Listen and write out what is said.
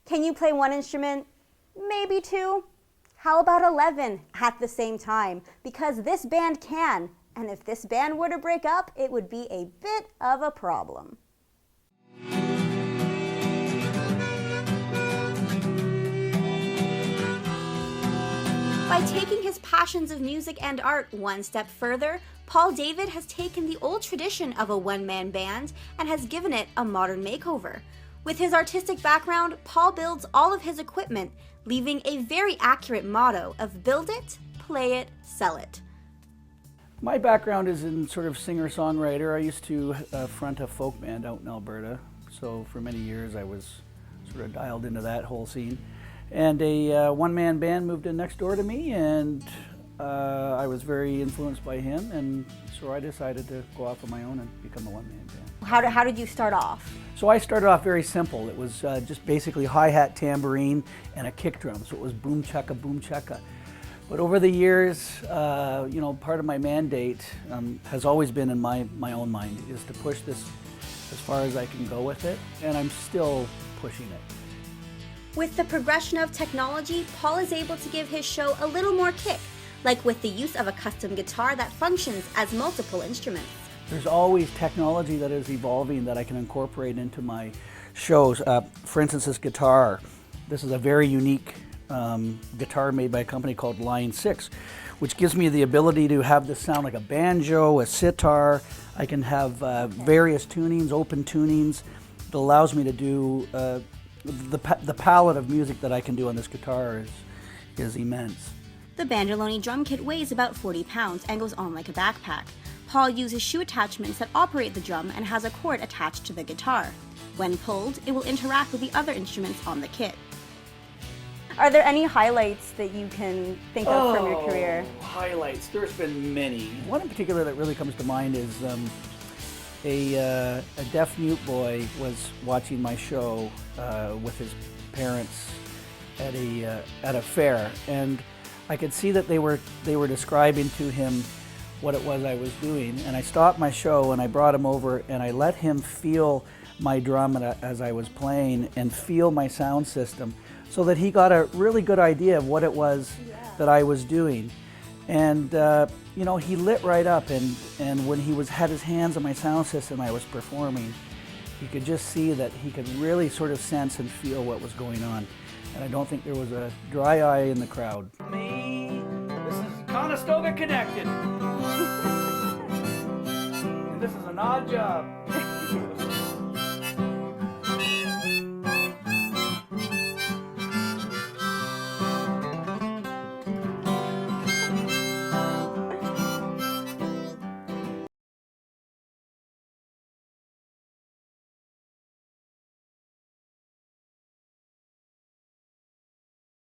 Can you play one instrument? Maybe two. How about 11 at the same time? Because this band can, and if this band were to break up, it would be a bit of a problem. By taking his passions of music and art one step further, Paul David has taken the old tradition of a one-man band and has given it a modern makeover. With his artistic background, Paul builds all of his equipment, leaving a very accurate motto of build it, play it, sell it. My background is in sort of singer-songwriter. I used to front a folk band out in Alberta, so for many years I was sort of dialed into that whole scene. And a one-man band moved in next door to me, and I was very influenced by him, and so I decided to go off on my own and become a one-man band. How did you start off? So I started off very simple. It was just basically hi-hat, tambourine, and a kick drum. So it was boom chaka, boom chaka. But over the years, you know, part of my mandate has always been in my own mind is to push this as far as I can go with it, and I'm still pushing it. With the progression of technology, Paul is able to give his show a little more kick, like with the use of a custom guitar that functions as multiple instruments. There's always technology that is evolving that I can incorporate into my shows. For instance, this guitar. This is a very unique guitar made by a company called Line 6, which gives me the ability to have this sound like a banjo, a sitar. I can have various tunings, open tunings. It allows me to do the palette of music that I can do on this guitar is immense. The Bandoloni drum kit weighs about 40 pounds and goes on like a backpack. Paul uses shoe attachments that operate the drum and has a cord attached to the guitar. When pulled, it will interact with the other instruments on the kit. Are there any highlights that you can think of from your career? Highlights. There's been many. One in particular that really comes to mind is a deaf-mute boy was watching my show with his parents at a fair, and I could see that they were describing to him what it was I was doing, and I stopped my show and I brought him over and I let him feel my drum as I was playing and feel my sound system, so that he got a really good idea of what it was that I was doing. And you know, he lit right up, and when he had his hands on my sound system I was performing, you could just see that he could really sort of sense and feel what was going on. And I don't think there was a dry eye in the crowd. Me, this is Conestoga Connected. And this is an odd job.